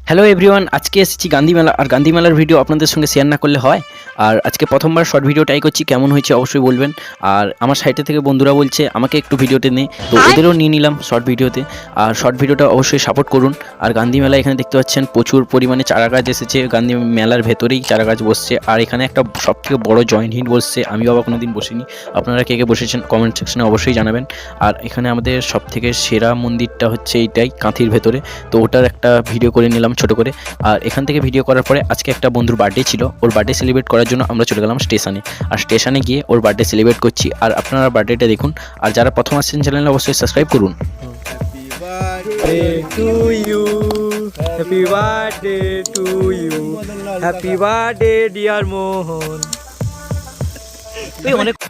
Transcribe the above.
Hello everyone, আজকে এসেছি গান্ধী মেলা। আর গান্ধী মেলার ভিডিও আপনাদের সঙ্গে শেয়ার না করলে হয়। আর আজকে প্রথমবার শর্ট ভিডিও ট্রাই করছি, কেমন হয়েছে অবশ্যই বলবেন। আর আমার সাইটে থেকে বন্ধুরা বলছে আমাকে একটু ভিডিওতে নে, তো ওদেরও নিয়ে নিলাম শর্ট ভিডিওতে। আর শর্ট ভিডিওটা অবশ্যই সাপোর্ট করুন। আর গান্ধী মেলা এখানে দেখতে পাচ্ছেন প্রচুর পরিমাণে চারা গাছ এসেছে, গান্ধী মেলার ভেতরেই চারা গাছ বসছে। আর এখানে একটা সবথেকে বড় জয়েন্ট হিট বসছে, আমি বাবা কোনোদিন বসিনি। আপনারা কে কে বসেছেন কমেন্ট সেকশনে অবশ্যই জানাবেন। আর এখানে আমাদের সবথেকে সেরা মন্দিরটা হচ্ছে এইটাই, কাঁথির ভেতরে। তো ওটার একটা ভিডিও করে নিলাম ছোট করে। আর এখান থেকে ভিডিও করার পরে আজকে একটা বন্ধুর বার্থডে ছিল, ওর বার্থডে সেলিব্রেট করার জন্য আমরা চলে গেলাম স্টেশনে। আর স্টেশনে গিয়ে ওর বার্থডে সেলিব্রেট করছি। আর আপনারা বার্থডেটা দেখুন। আর যারা প্রথম আসছেন চ্যানেলে অবশ্যই সাবস্ক্রাইব করুন। Happy birthday to you. Happy birthday dear Mohan.